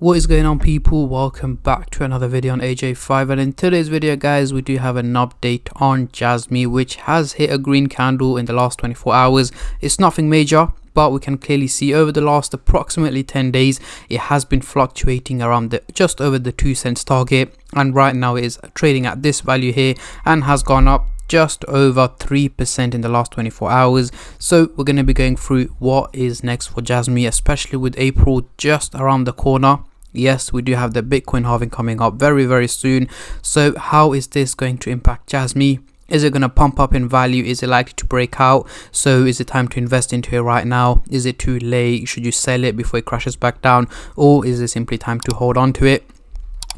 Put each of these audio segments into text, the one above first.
What is going on, people? Welcome back to another video on AJ5, and in today's video guys we do have an update on Jasmy, which has hit a green candle in the last 24 hours. It's nothing major, but we can clearly see over the last approximately 10 days it has been fluctuating around just over the 2 cents target, and right now it is trading at this value here and has gone up just over 3% in the last 24 hours. So we're going to be going through what is next for Jasmy, especially with April just around the corner. Yes, we do have the Bitcoin halving coming up very soon. So how is this going to impact Jasmy? Is it going to pump up in value? Is it likely to break out? So is it time to invest into it right now? Is it too late? Should you sell it before it crashes back down? Or is it simply time to hold on to it?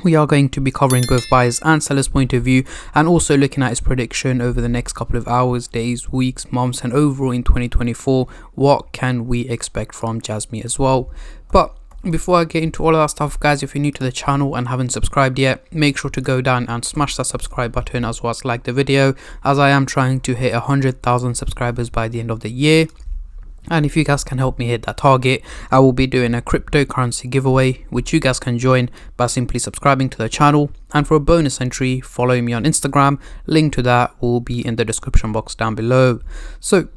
We are going to be covering both buyers and sellers point of view, and also looking at its prediction over the next couple of hours, days, weeks, months, and overall in 2024. What can we expect from Jasmy as well? But before I get into all of that stuff, guys, if you're new to the channel and haven't subscribed yet, make sure to go down and smash that subscribe button, as well as like the video, as I am trying to hit 100,000 subscribers by the end of the year. And if you guys can help me hit that target, I will be doing a cryptocurrency giveaway, which you guys can join by simply subscribing to the channel. And for a bonus entry, follow me on Instagram. Link to that will be in the description box down below. So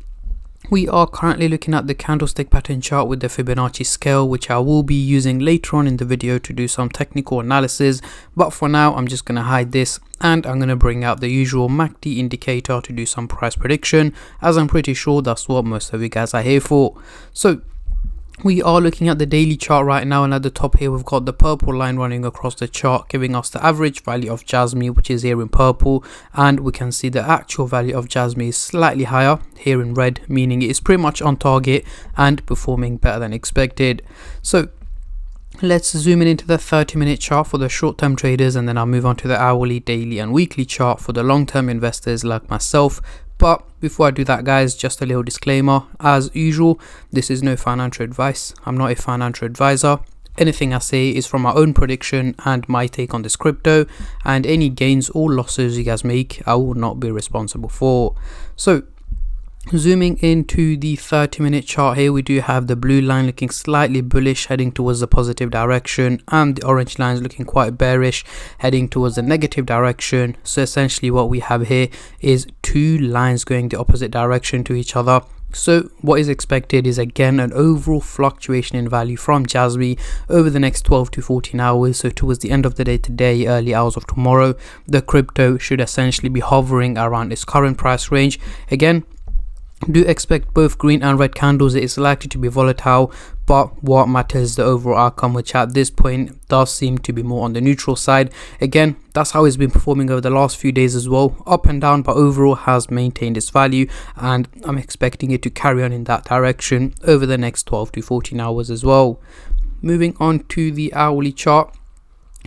we are currently looking at the candlestick pattern chart with the Fibonacci scale, which I will be using later on in the video to do some technical analysis. But for now, I'm just going to hide this, and I'm going to bring out the usual MACD indicator to do some price prediction, as I'm pretty sure that's what most of you guys are here for. So we are looking at the daily chart right now, and at the top here we've got the purple line running across the chart, giving us the average value of Jasmy, which is here in purple, and we can see the actual value of Jasmy is slightly higher here in red, meaning it is pretty much on target and performing better than expected. So let's zoom in into the 30-minute chart for the short-term traders, and then I'll move on to the hourly, daily and weekly chart for the long-term investors like myself. But before I do that, guys, just a little disclaimer. As usual, this is no financial advice. I'm not a financial advisor. Anything I say is from my own prediction and my take on this crypto, and any gains or losses you guys make, I will not be responsible for. So zooming into the 30-minute chart here, we do have the blue line looking slightly bullish, heading towards the positive direction, and the orange line is looking quite bearish, heading towards the negative direction. So essentially what we have here is two lines going the opposite direction to each other. So what is expected is again an overall fluctuation in value from Jasmy over the next 12 to 14 hours. So towards the end of the day today, early hours of tomorrow, the crypto should essentially be hovering around its current price range. Again, do expect both green and red candles. It is likely to be volatile, but what matters is the overall outcome, which at this point does seem to be more on the neutral side. Again, that's how it's been performing over the last few days as well, up and down, but overall has maintained its value, and I'm expecting it to carry on in that direction over the next 12 to 14 hours as well. Moving on to the hourly chart.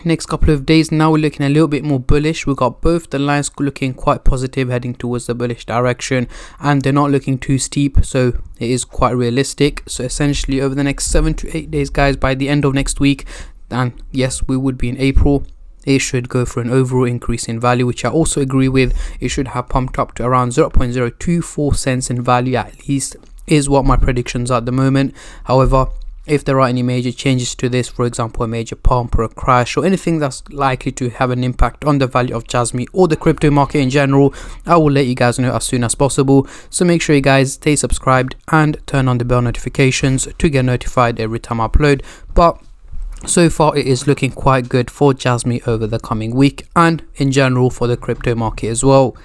Next couple of days, now we're looking a little bit more bullish. We've got both the lines looking quite positive, heading towards the bullish direction, and they're not looking too steep, so it is quite realistic. So essentially over the next 7 to 8 days, guys, by the end of next week, and yes, we would be in April, it should go for an overall increase in value, which I also agree with. It should have pumped up to around 0.024 cents in value at least, is what my predictions are at the moment. However, if there are any major changes to this, for example a major pump or a crash or anything that's likely to have an impact on the value of Jasmy or the crypto market in general, I will let you guys know as soon as possible. So make sure you guys stay subscribed and turn on the bell notifications to get notified every time I upload. But so far it is looking quite good for Jasmy over the coming week, and in general for the crypto market as well.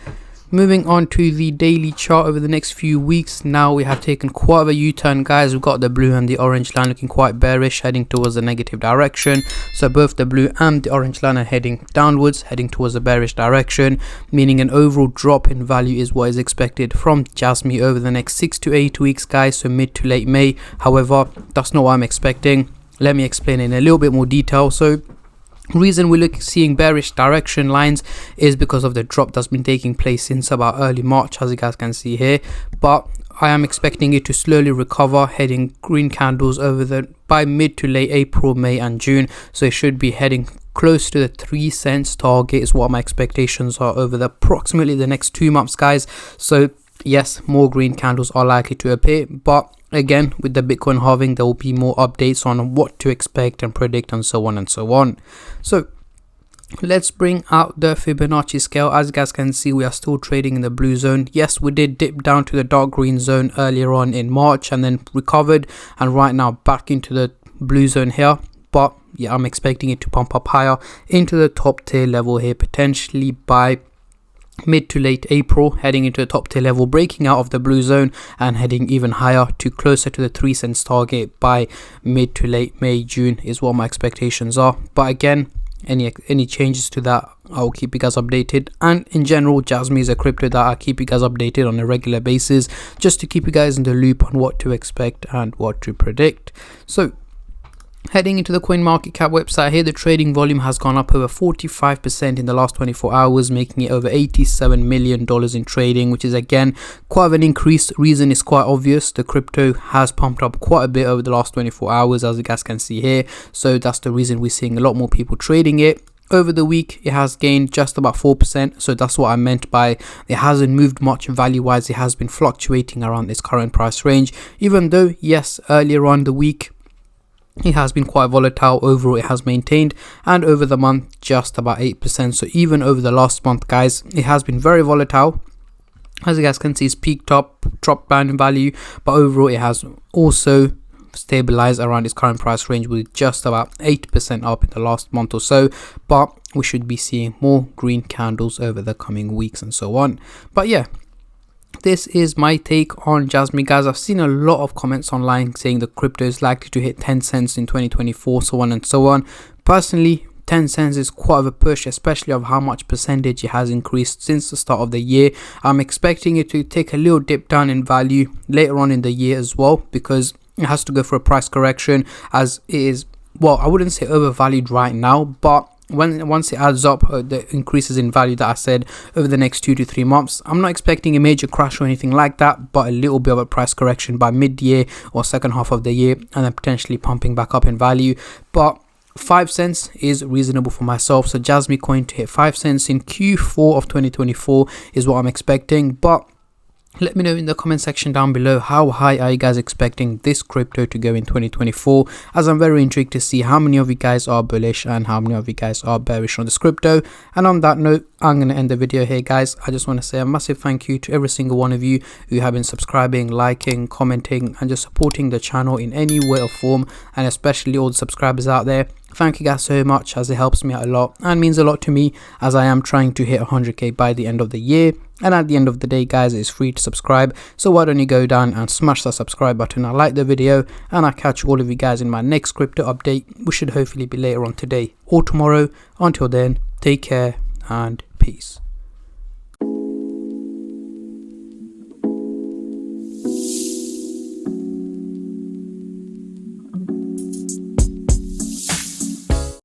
Moving on to the daily chart over the next few weeks, now we have taken quite of a U-turn, guys. We've got the blue and the orange line looking quite bearish, heading towards the negative direction. So both the blue and the orange line are heading downwards, heading towards the bearish direction, meaning an overall drop in value is what is expected from Jasmy over the next 6 to 8 weeks, guys, so mid to late May. However, that's not what I'm expecting. Let me explain in a little bit more detail. So reason we're seeing bearish direction lines is because of the drop that's been taking place since about early March, as you guys can see here. But I am expecting it to slowly recover, heading green candles over by mid to late April, May and June. So it should be heading close to the 3 cents target is what my expectations are over approximately the next 2 months, guys. So yes, more green candles are likely to appear, but again, with the Bitcoin halving, there will be more updates on what to expect and predict and so on and so on. So let's bring out the Fibonacci scale. As you guys can see, we are still trading in the blue zone. Yes, we did dip down to the dark green zone earlier on in March and then recovered, and right now back into the blue zone here. But yeah, I'm expecting it to pump up higher into the top tier level here, potentially by mid to late April, heading into the top tier level, breaking out of the blue zone and heading even higher to closer to the 3 cents target by mid to late May, June is what my expectations are. But again, any changes to that, I'll keep you guys updated. And in general, Jasmy is a crypto that I keep you guys updated on a regular basis, just to keep you guys in the loop on what to expect and what to predict. So heading into the CoinMarketCap website here, the trading volume has gone up over 45% in the last 24 hours, making it over $87 million in trading, which is again quite of an increase. Reason is quite obvious. The crypto has pumped up quite a bit over the last 24 hours, as you guys can see here. So that's the reason we're seeing a lot more people trading it. Over the week, it has gained just about 4%. So that's what I meant by it hasn't moved much value-wise. It has been fluctuating around this current price range, even though, yes, earlier on the week, it has been quite volatile. Overall, it has maintained, and over the month, just about 8%. So even over the last month, guys, it has been very volatile. As you guys can see, it's peaked up, dropped down in value, but overall, it has also stabilized around its current price range with just about 8% up in the last month or so. But we should be seeing more green candles over the coming weeks and so on. But yeah, this is my take on Jasmy, guys. I've seen a lot of comments online saying the crypto is likely to hit 10 cents in 2024, so on and so on. Personally, 10 cents is quite of a push, especially of how much percentage it has increased since the start of the year. I'm expecting it to take a little dip down in value later on in the year as well, because it has to go for a price correction, as it is, well, I wouldn't say overvalued right now, but once it adds up the increases in value that I said over the next 2 to 3 months, I'm not expecting a major crash or anything like that, but a little bit of a price correction by mid-year or second half of the year, and then potentially pumping back up in value. But 5 cents is reasonable for myself. So Jasmycoin to hit 5 cents in Q4 of 2024 is what I'm expecting. But let me know in the comment section down below, how high are you guys expecting this crypto to go in 2024, as I'm very intrigued to see how many of you guys are bullish and how many of you guys are bearish on this crypto. And on that note, I'm going to end the video here, guys. I just want to say a massive thank you to every single one of you who have been subscribing, liking, commenting, and just supporting the channel in any way or form, and especially all the subscribers out there. Thank you guys so much, as it helps me out a lot and means a lot to me, as I am trying to hit 100k by the end of the year. And at the end of the day, guys, it's free to subscribe, so why don't you go down and smash that subscribe button and like the video, and I'll catch all of you guys in my next crypto update, which should hopefully be later on today or tomorrow. Until then, take care and peace.